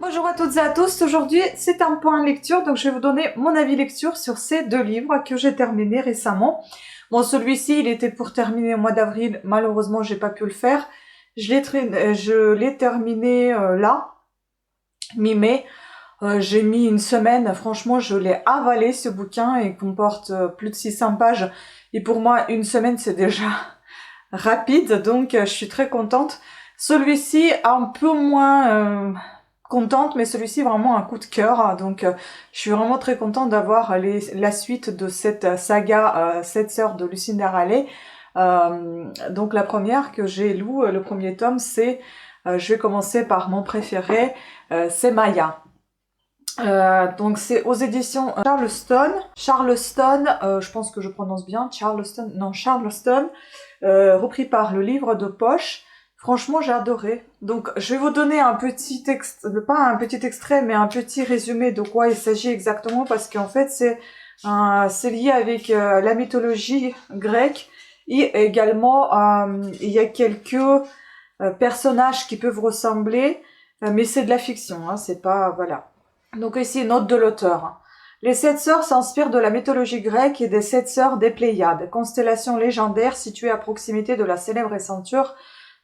Bonjour à toutes et à tous, aujourd'hui c'est un point lecture, donc je vais vous donner mon avis lecture sur ces deux livres que j'ai terminés récemment. Bon, celui-ci il était pour terminer au mois d'avril, malheureusement j'ai pas pu le faire. Je l'ai terminé là, mi-mai. J'ai mis une semaine, franchement je l'ai avalé ce bouquin, il comporte plus de 600 pages. Et pour moi une semaine c'est déjà rapide, donc je suis très contente. Celui-ci un peu moins contente, mais celui-ci vraiment un coup de cœur, donc je suis vraiment très contente d'avoir la suite de cette saga 7 sœurs de Lucinda Riley. Donc la première que j'ai lue, le premier tome, c'est, je vais commencer par mon préféré, c'est Maya. Donc c'est aux éditions Charleston. Charleston, je pense que je prononce bien, Charleston, non Charleston, repris par le livre de poche. Franchement, j'ai adoré. Donc, je vais vous donner un petit texte, pas un petit extrait, mais un petit résumé de quoi il s'agit exactement, parce qu'en fait, c'est lié avec la mythologie grecque, et également, il y a quelques personnages qui peuvent ressembler, mais c'est de la fiction, hein, c'est pas, voilà. Donc ici, note de l'auteur. Les 7 sœurs s'inspirent de la mythologie grecque et des 7 sœurs des Pléiades, constellation légendaire située à proximité de la célèbre ceinture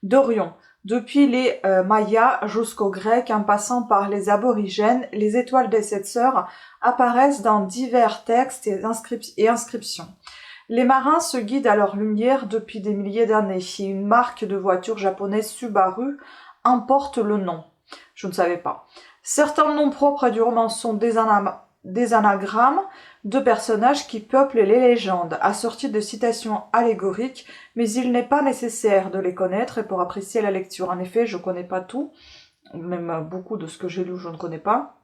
d'Orion. Depuis les Mayas jusqu'aux Grecs, en passant par les aborigènes, les étoiles des 7 sœurs apparaissent dans divers textes et inscriptions. Les marins se guident à leur lumière depuis des milliers d'années. Une marque de voiture japonaise Subaru emporte le nom. Je ne savais pas. Certains noms propres du roman sont des anagrammes de personnages qui peuplent les légendes, assortis de citations allégoriques, mais il n'est pas nécessaire de les connaître pour apprécier la lecture. En effet, je ne connais pas tout, même beaucoup de ce que j'ai lu, je ne connais pas.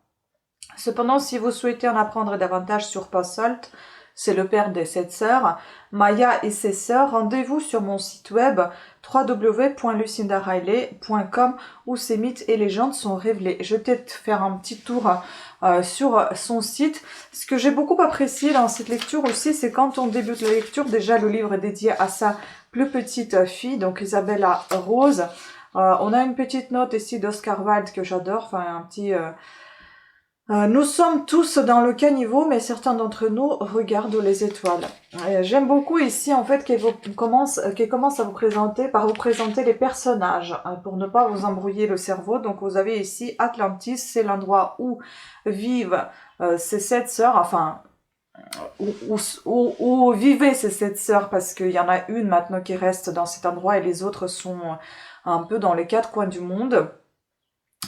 Cependant, si vous souhaitez en apprendre davantage sur Passelt, c'est le père des 7 sœurs, Maya et ses sœurs, rendez-vous sur mon site web www.lucindariley.com où ces mythes et légendes sont révélés. Je vais peut-être faire un petit tour sur son site. Ce que j'ai beaucoup apprécié dans cette lecture aussi, c'est quand on débute la lecture, déjà le livre est dédié à sa plus petite fille, donc Isabella Rose. On a une petite note ici d'Oscar Wilde que j'adore, enfin un petit... nous sommes tous dans le caniveau, mais certains d'entre nous regardent les étoiles. J'aime beaucoup ici, en fait, qu'elle commence à vous présenter, par vous présenter les personnages, pour ne pas vous embrouiller le cerveau. Donc, vous avez ici Atlantis, c'est l'endroit où vivent ces 7 sœurs, enfin, où vivaient ces 7 sœurs, parce qu'il y en a une maintenant qui reste dans cet endroit et les autres sont un peu dans les 4 coins du monde.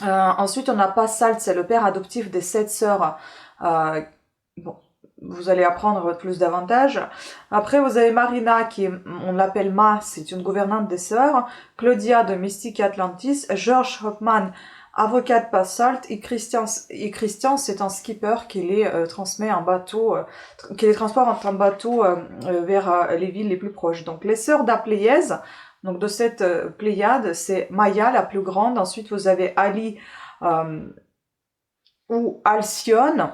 Ensuite, on a Passelt, c'est le père adoptif des 7 sœurs. Bon, vous allez apprendre plus davantage. Après, vous avez Marina, on l'appelle Ma, c'est une gouvernante des sœurs. Claudia de Mystique Atlantis. George Hoffman, avocat de Passelt. Et Christian, c'est un skipper qui les transmet en bateau, qui les transporte en bateau vers les villes les plus proches. Donc, les sœurs d'Apléiès. Donc de cette Pléiade, c'est Maya la plus grande. Ensuite, vous avez Ali ou Alcyone.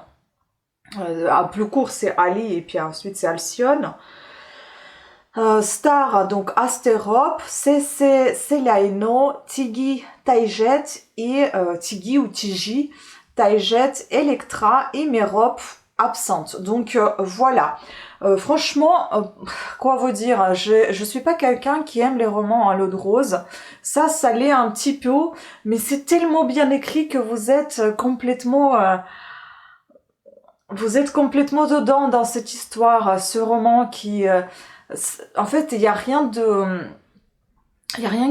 À plus court, c'est Ali et puis ensuite c'est Alcyone. Star, donc Astérope, Célaino, Tigi, Taïget et Tigi ou Tigi, Taïget, Electra et Mérope absente. Donc voilà. Franchement, quoi vous dire, je suis pas quelqu'un qui aime les romans à l'eau de rose. Ça l'est un petit peu, mais c'est tellement bien écrit que vous êtes complètement dedans dans cette histoire, ce roman qui en fait, il y a rien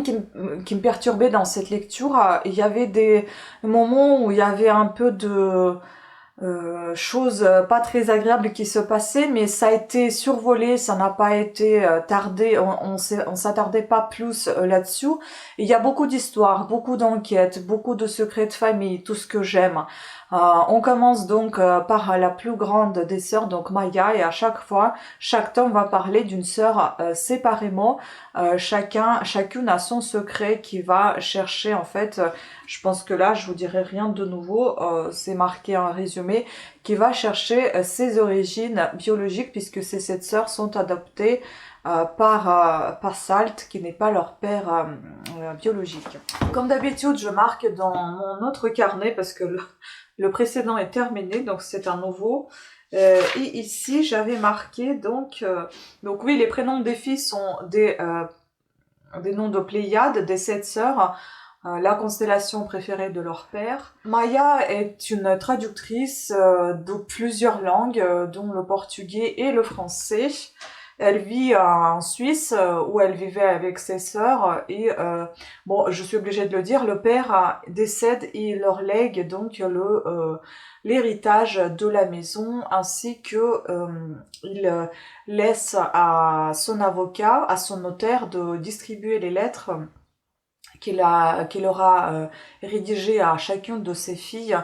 qui me perturbait dans cette lecture. Il y avait des moments où il y avait un peu de choses pas très agréables qui se passaient, mais ça a été survolé, ça n'a pas été tardé, on s'attardait pas plus là-dessus. Il y a beaucoup d'histoires, beaucoup d'enquêtes, beaucoup de secrets de famille, tout ce que j'aime. On commence donc par la plus grande des sœurs, donc Maya, et à chaque fois, chaque tome va parler d'une sœur séparément. Chacune a son secret qui va chercher en fait. Je pense que là, je vous dirai rien de nouveau. C'est marqué en résumé qui va chercher ses origines biologiques puisque ces 7 sœurs sont adoptées par Salt, qui n'est pas leur père biologique. Comme d'habitude, je marque dans mon autre carnet, parce que le précédent est terminé, donc c'est un nouveau. Et ici, j'avais marqué, donc oui, les prénoms des filles sont des noms de Pléiades, des 7 sœurs, la constellation préférée de leur père. Maya est une traductrice de plusieurs langues, dont le portugais et le français. Elle vit en Suisse, où elle vivait avec ses sœurs, et bon, je suis obligée de le dire, le père décède et il leur lègue donc l'héritage de la maison, ainsi que il laisse à son avocat, à son notaire, de distribuer les lettres qu'il aura rédigées à chacune de ses filles,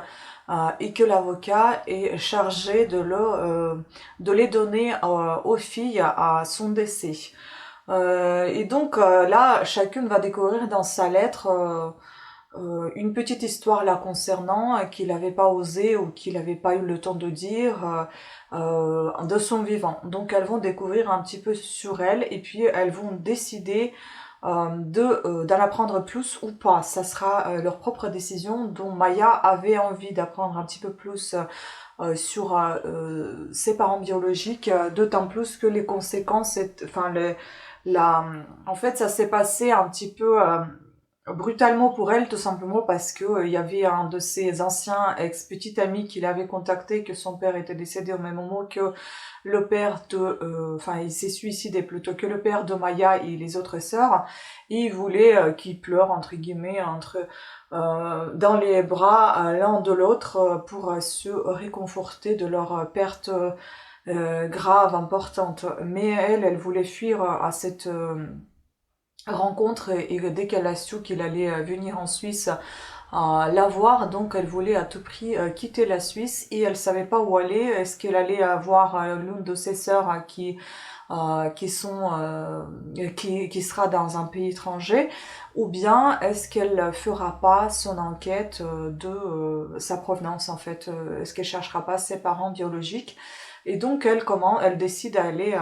et que l'avocat est chargé de les donner aux filles à son décès. Et donc là, chacune va découvrir dans sa lettre une petite histoire la concernant, qu'il n'avait pas osé ou qu'il n'avait pas eu le temps de dire de son vivant. Donc elles vont découvrir un petit peu sur elle, et puis elles vont décider d'en apprendre plus ou pas. Ça sera leur propre décision, dont Maya avait envie d'apprendre un petit peu plus sur ses parents biologiques, d'autant plus que les conséquences, en fait, ça s'est passé un petit peu brutalement pour elle, tout simplement parce que il y avait un de ses anciens ex-petits amis qui l'avait contacté, que son père était décédé au même moment que le père de... il s'est suicidé plutôt que le père de Maya et les autres sœurs, et il voulait qu'ils pleurent, entre guillemets, dans les bras l'un de l'autre, pour se réconforter de leur perte grave, importante. Mais elle voulait fuir à cette rencontre, et dès qu'elle a su qu'il allait venir en Suisse la voir, donc elle voulait à tout prix quitter la Suisse, et elle savait pas où aller. Est-ce qu'elle allait voir l'une de ses sœurs qui sera dans un pays étranger, ou bien est-ce qu'elle fera pas son enquête de sa provenance, en fait, est-ce qu'elle cherchera pas ses parents biologiques. Et donc elle décide d'aller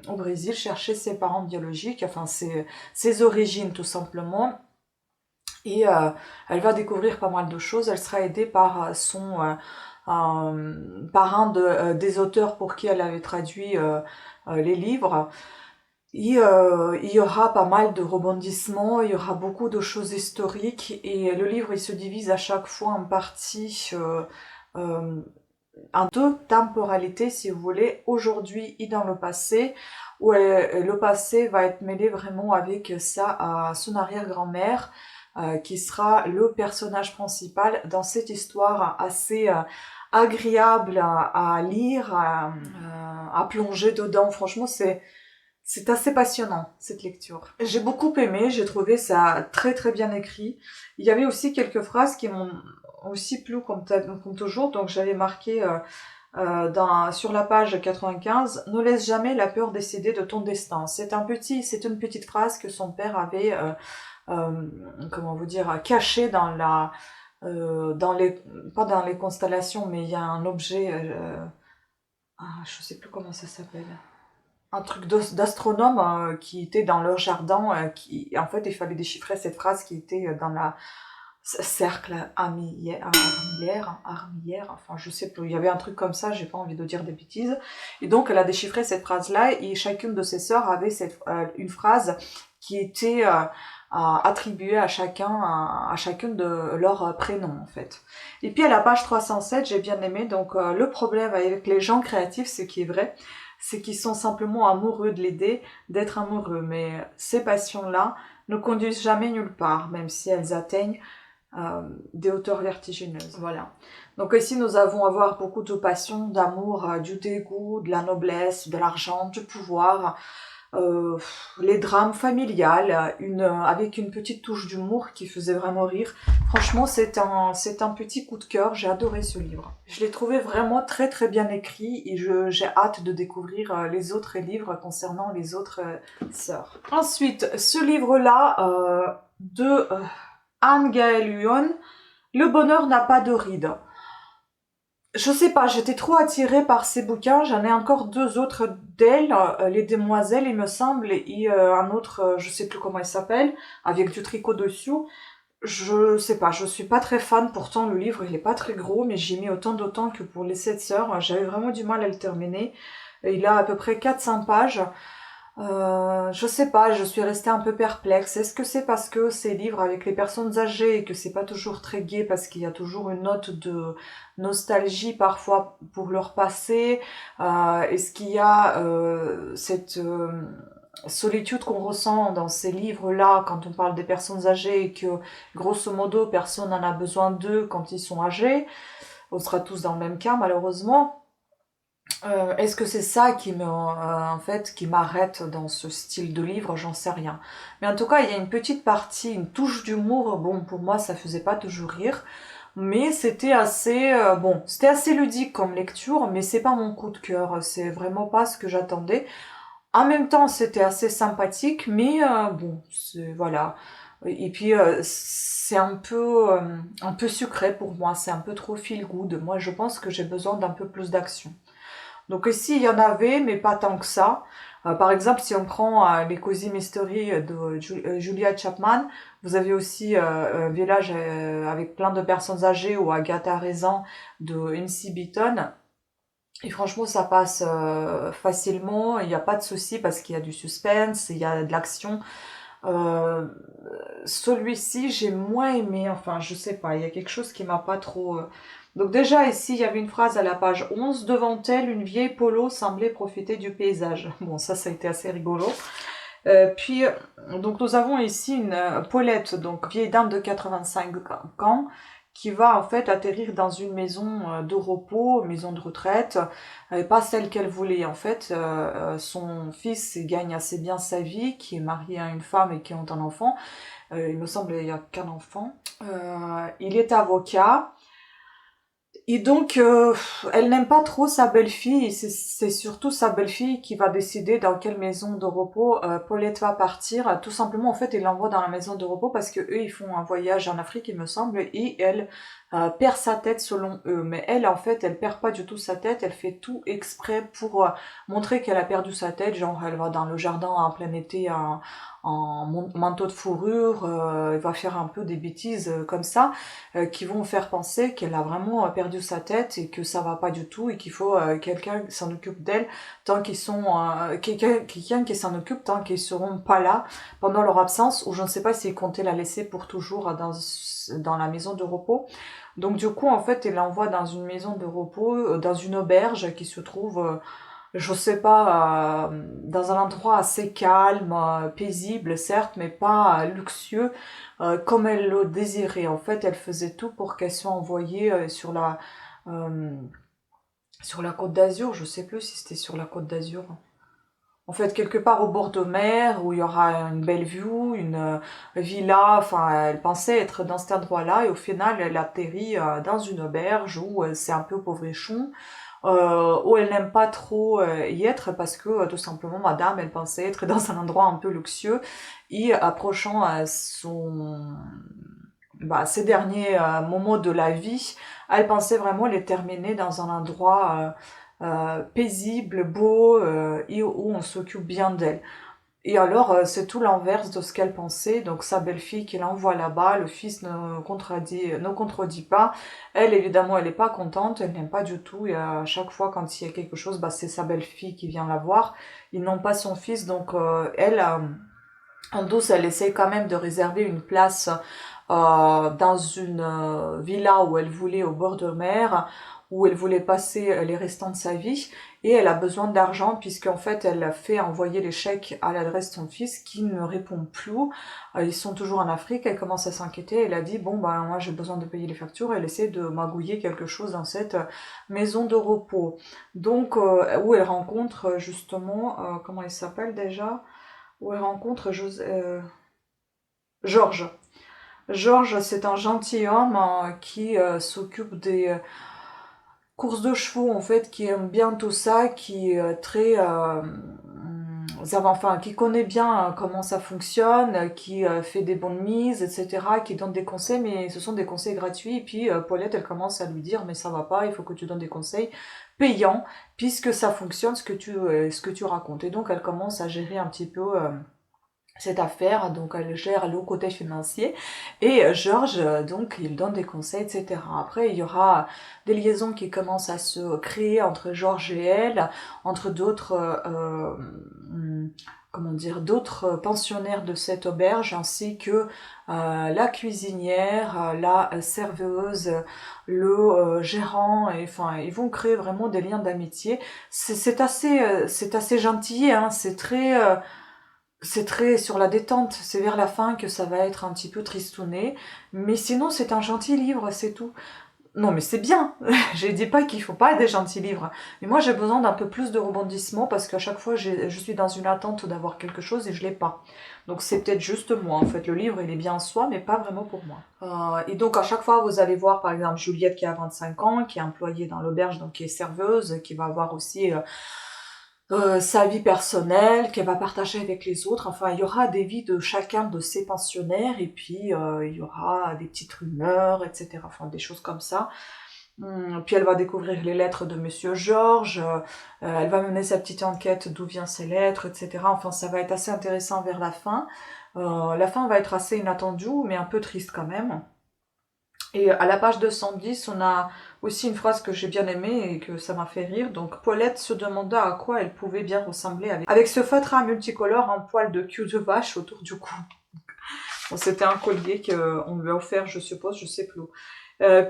au Brésil chercher ses parents biologiques, enfin ses origines tout simplement. Et elle va découvrir pas mal de choses. Elle sera aidée par par un des auteurs pour qui elle avait traduit les livres. Et il y aura pas mal de rebondissements, il y aura beaucoup de choses historiques, et le livre il se divise à chaque fois en parties, en deux temporalités, si vous voulez, aujourd'hui et dans le passé, où le passé va être mêlé vraiment avec son arrière-grand-mère, qui sera le personnage principal dans cette histoire assez agréable à lire, à plonger dedans. Franchement, c'est assez passionnant, cette lecture. J'ai beaucoup aimé, j'ai trouvé ça très très bien écrit. Il y avait aussi quelques phrases qui m'ont aussi plu, comme toujours, donc j'avais marqué sur la page 95, « Ne laisse jamais la peur décider de ton destin ». C'est une petite phrase que son père avait, comment vous dire, cachée dans pas dans les constellations, mais il y a un objet, je sais plus comment ça s'appelle, un truc d'astronome qui était dans leur jardin, en fait, il fallait déchiffrer cette phrase qui était dans la cercle armillaire, enfin je sais plus, il y avait un truc comme ça, j'ai pas envie de dire des bêtises. Et donc elle a déchiffré cette phrase-là, et chacune de ses sœurs avait une phrase qui était attribuée à chacune de leurs prénoms, en fait. Et puis à la page 307, j'ai bien aimé, donc le problème avec les gens créatifs, ce qui est vrai, c'est qu'ils sont simplement amoureux de l'idée d'être amoureux, mais ces passions-là ne conduisent jamais nulle part, même si elles atteignent des hauteurs vertigineuses. Voilà. Donc ici, nous avons à voir beaucoup de passion, d'amour, du dégoût, de la noblesse, de l'argent, du pouvoir, les drames familiales, avec une petite touche d'humour qui faisait vraiment rire. Franchement, c'est un petit coup de cœur. J'ai adoré ce livre. Je l'ai trouvé vraiment très très bien écrit, et j'ai hâte de découvrir les autres livres concernant les autres sœurs. Ensuite, ce livre-là de Anne Gaëlle Huon, « Le bonheur n'a pas de rides ». Je sais pas, j'étais trop attirée par ces bouquins. J'en ai encore deux autres d'elle, Les Demoiselles, il me semble, et un autre, je sais plus comment il s'appelle, avec du tricot dessus. Je sais pas, je suis pas très fan. Pourtant, le livre, il est pas très gros, mais j'ai mis autant d'autant que pour les sept sœurs. J'avais vraiment du mal à le terminer. Il a à peu près 400 pages. Je sais pas, je suis restée un peu perplexe. Est-ce que c'est parce que ces livres avec les personnes âgées et que c'est pas toujours très gai parce qu'il y a toujours une note de nostalgie parfois pour leur passé? Est-ce qu'il y a cette solitude qu'on ressent dans ces livres-là quand on parle des personnes âgées et que grosso modo personne n'en a besoin d'eux quand ils sont âgés? On sera tous dans le même cas malheureusement. Est-ce que c'est ça qui me, en fait, qui m'arrête dans ce style de livre? J'en sais rien. Mais en tout cas, il y a une petite partie, une touche d'humour. Bon, pour moi, ça faisait pas toujours rire, mais c'était assez, bon, c'était assez ludique comme lecture, mais c'est pas mon coup de cœur. C'est vraiment pas ce que j'attendais. En même temps, c'était assez sympathique, mais bon, c'est, voilà. Et puis, c'est un peu sucré pour moi. C'est un peu trop feel good. Moi, je pense que j'ai besoin d'un peu plus d'action. Donc ici, il y en avait, mais pas tant que ça. Par exemple, si on prend les Cozy Mystery de Julia Chapman, vous avez aussi un village avec plein de personnes âgées ou Agatha Raisin de MC Beaton. Et franchement, ça passe facilement, il n'y a pas de souci parce qu'il y a du suspense, il y a de l'action. Euh, Celui-ci, j'ai moins aimé, enfin, je sais pas, il y a quelque chose qui m'a pas trop... Donc déjà, ici, il y avait une phrase à la page 11. Devant elle, une vieille polo semblait profiter du paysage. Bon, ça a été assez rigolo. Puis, donc nous avons ici une Paulette, donc vieille dame de 85 ans, qui va en fait atterrir dans une maison de repos, maison de retraite, pas celle qu'elle voulait. En fait, son fils gagne assez bien sa vie, qui est marié à une femme et qui ont un enfant. Il me semble qu'il n'y a qu'un enfant. Il est avocat. Et donc, elle n'aime pas trop sa belle-fille, et c'est surtout sa belle-fille qui va décider dans quelle maison de repos Paulette va partir. Tout simplement, en fait, il l'envoie dans la maison de repos parce que eux, ils font un voyage en Afrique, il me semble, et elle perd sa tête selon eux. Mais elle, en fait, elle perd pas du tout sa tête, elle fait tout exprès pour montrer qu'elle a perdu sa tête. Genre, elle va dans le jardin en plein été en manteau de fourrure, elle va faire un peu des bêtises comme ça qui vont faire penser qu'elle a vraiment perdu sa tête et que ça va pas du tout et qu'il faut quelqu'un qui s'en occupe d'elle tant qu'ils sont quelqu'un qui s'en occupe tant qu'ils seront pas là pendant leur absence, ou je ne sais pas s'ils comptaient la laisser pour toujours dans la maison de repos. Donc du coup en fait elle l'envoie dans une maison de repos, dans une auberge qui se trouve je sais pas, dans un endroit assez calme, paisible certes, mais pas luxueux, comme elle le désirait. En fait, elle faisait tout pour qu'elle soit envoyée euh, sur la côte d'Azur. Je sais plus si c'était sur la côte d'Azur. En fait, quelque part au bord de mer, où il y aura une belle vue, une villa. Enfin, elle pensait être dans cet endroit-là, et au final, elle atterrit dans une auberge où c'est un peu pauvrichon, où elle n'aime pas trop y être parce que tout simplement madame elle pensait être dans un endroit un peu luxueux, et approchant ses derniers moments de la vie, elle pensait vraiment les terminer dans un endroit paisible, beau, et où on s'occupe bien d'elle. Et alors, c'est tout l'inverse de ce qu'elle pensait. Donc, sa belle-fille qui l'envoie là-bas, le fils ne contredit pas. Elle, évidemment, elle est pas contente, elle n'aime pas du tout. Et à chaque fois, quand il y a quelque chose, c'est sa belle-fille qui vient la voir. Ils n'ont pas son fils, donc elle, en douce, elle essaie quand même de réserver une place dans une villa où elle voulait au bord de mer, où elle voulait passer les restants de sa vie, et elle a besoin d'argent puisqu'en fait elle a fait envoyer les chèques à l'adresse de son fils qui ne répond plus. Ils sont toujours en Afrique, elle commence à s'inquiéter, elle a dit bon ben moi j'ai besoin de payer les factures, elle essaie de magouiller quelque chose dans cette maison de repos. Donc où elle rencontre justement, comment il s'appelle déjà, où elle rencontre Georges. Georges, c'est un gentilhomme qui s'occupe des courses de chevaux, en fait, qui aime bien tout ça, qui est très enfin, qui connaît bien comment ça fonctionne, qui fait des bonnes mises, etc., qui donne des conseils, mais ce sont des conseils gratuits. Et puis Paulette, elle commence à lui dire, mais ça va pas, il faut que tu donnes des conseils payants, puisque ça fonctionne ce que tu racontes. Et donc elle commence à gérer un petit peu cette affaire, donc elle gère le côté financier, et Georges, donc, il donne des conseils, etc. Après, il y aura des liaisons qui commencent à se créer entre Georges et elle, entre d'autres, comment dire, d'autres pensionnaires de cette auberge, ainsi que la cuisinière, la serveuse, le gérant, et enfin, ils vont créer vraiment des liens d'amitié. C'est assez gentil, hein, c'est très sur la détente, c'est vers la fin que ça va être un petit peu tristouné, mais sinon c'est un gentil livre, c'est tout. Non mais c'est bien, je dis pas qu'il faut pas des gentils livres, mais moi j'ai besoin d'un peu plus de rebondissement parce qu'à chaque fois je suis dans une attente d'avoir quelque chose et je l'ai pas. Donc c'est peut-être juste moi en fait, le livre il est bien en soi mais pas vraiment pour moi. Et donc à chaque fois vous allez voir par exemple Juliette qui a 25 ans, qui est employée dans l'auberge, donc qui est serveuse, qui va avoir aussi sa vie personnelle, qu'elle va partager avec les autres. Enfin, il y aura des vies de chacun de ces pensionnaires, et puis il y aura des petites rumeurs, etc. Enfin, des choses comme ça. Puis elle va découvrir les lettres de Monsieur Georges, elle va mener sa petite enquête d'où viennent ces lettres, etc. Enfin, ça va être assez intéressant vers la fin. La fin va être assez inattendue, mais un peu triste quand même. Et à la page 210, on a aussi une phrase que j'ai bien aimée et que ça m'a fait rire. Donc, Paulette se demanda à quoi elle pouvait bien ressembler avec ce feutre multicolore en poil de queue de vache autour du cou. Bon, c'était un collier qu'on lui a offert, je suppose, je sais plus.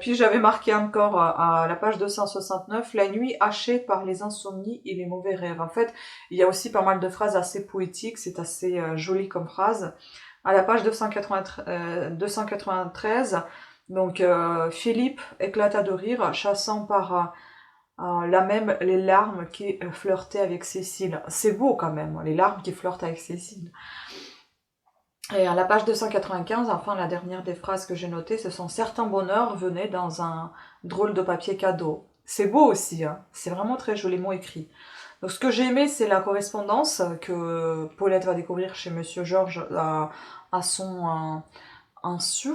Puis j'avais marqué encore à la page 269, la nuit hachée par les insomnies et les mauvais rêves. En fait, il y a aussi pas mal de phrases assez poétiques, c'est assez joli comme phrase. À la page 293, donc Philippe éclata de rire, chassant par là même les larmes qui flirtaient avec Cécile. C'est beau quand même, les larmes qui flirtent avec Cécile. Et à la page 295, enfin la dernière des phrases que j'ai notées, ce sont certains bonheurs venaient dans un drôle de papier cadeau. C'est beau aussi, hein, c'est vraiment très joliment écrit. Donc ce que j'ai aimé, c'est la correspondance que Paulette va découvrir chez Monsieur Georges à son insu.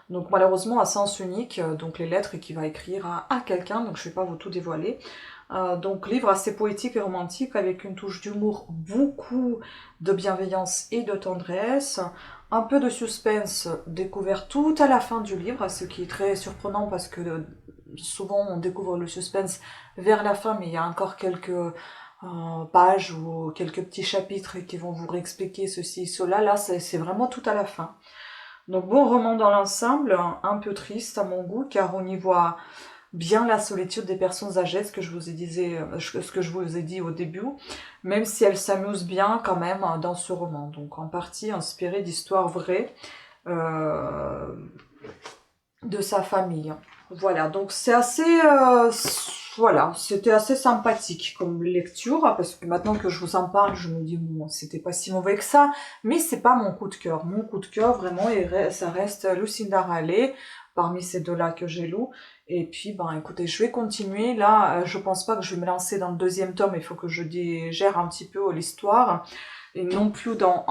Donc malheureusement à sens unique, donc les lettres qu'il va écrire à quelqu'un, donc je ne vais pas vous tout dévoiler. Donc livre assez poétique et romantique avec une touche d'humour, beaucoup de bienveillance et de tendresse, un peu de suspense découvert tout à la fin du livre, ce qui est très surprenant parce que souvent on découvre le suspense vers la fin, mais il y a encore quelques pages ou quelques petits chapitres qui vont vous réexpliquer ceci, cela. Là, c'est vraiment tout à la fin. Donc bon roman dans l'ensemble, un peu triste à mon goût, car on y voit bien la solitude des personnes âgées, ce que je vous ai dit au début, même si elles s'amusent bien quand même dans ce roman. Donc en partie inspiré d'histoires vraies de sa famille. Voilà, donc c'est assez... voilà, c'était assez sympathique comme lecture, parce que maintenant que je vous en parle, je me dis, bon, c'était pas si mauvais que ça, mais c'est pas mon coup de cœur. Mon coup de cœur, vraiment, ça reste Lucinda Raleigh, parmi ces deux-là que j'ai lu. Et puis, ben, écoutez, je vais continuer. Là, je pense pas que je vais me lancer dans le deuxième tome, il faut que je digère un petit peu l'histoire. Et non plus dans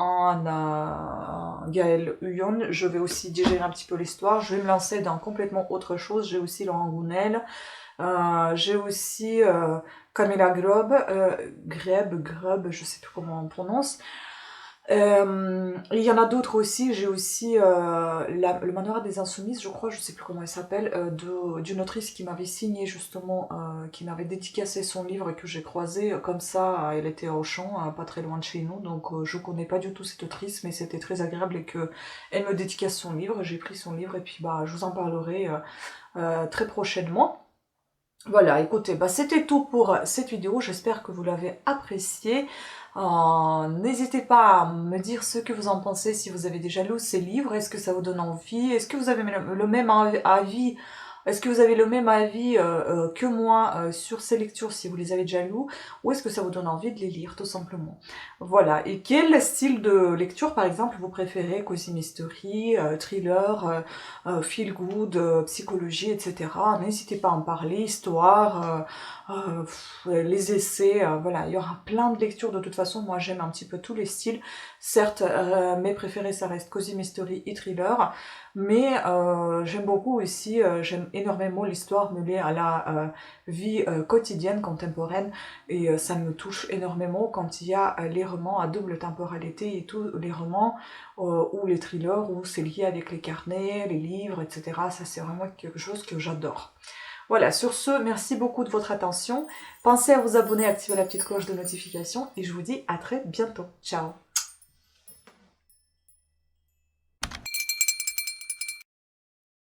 Gaël Huyon, je vais aussi digérer un petit peu l'histoire. Je vais me lancer dans complètement autre chose. J'ai aussi Laurent Gounel. J'ai aussi Camilla Greb, je sais plus comment on prononce. Il y en a d'autres aussi, j'ai aussi le Manoir des Insoumises, je crois, je sais plus comment elle s'appelle, d'une autrice qui m'avait signé justement, qui m'avait dédicacé son livre et que j'ai croisé comme ça, elle était au champ, pas très loin de chez nous, donc je connais pas du tout cette autrice, mais c'était très agréable et que elle me dédicace son livre, j'ai pris son livre et puis bah je vous en parlerai très prochainement. Voilà, écoutez, bah c'était tout pour cette vidéo, j'espère que vous l'avez appréciée. N'hésitez pas à me dire ce que vous en pensez, si vous avez déjà lu ces livres, est-ce que ça vous donne envie, est-ce que vous avez le même avis Est-ce que vous avez le même avis que moi sur ces lectures si vous les avez déjà lues, ou est-ce que ça vous donne envie de les lire tout simplement? Voilà, et quel style de lecture par exemple vous préférez? Cozy mystery, thriller, feel good, psychologie, etc. N'hésitez pas à en parler, histoire, les essais, voilà, il y aura plein de lectures de toute façon, moi j'aime un petit peu tous les styles. Certes, mes préférés ça reste cozy mystery et thriller, mais j'aime beaucoup aussi, j'aime énormément l'histoire mêlée à la vie quotidienne, contemporaine, et ça me touche énormément quand il y a les romans à double temporalité et tous les romans ou les thrillers où c'est lié avec les carnets, les livres, etc. Ça c'est vraiment quelque chose que j'adore. Voilà, sur ce, merci beaucoup de votre attention. Pensez à vous abonner, activer la petite cloche de notification et je vous dis à très bientôt. Ciao!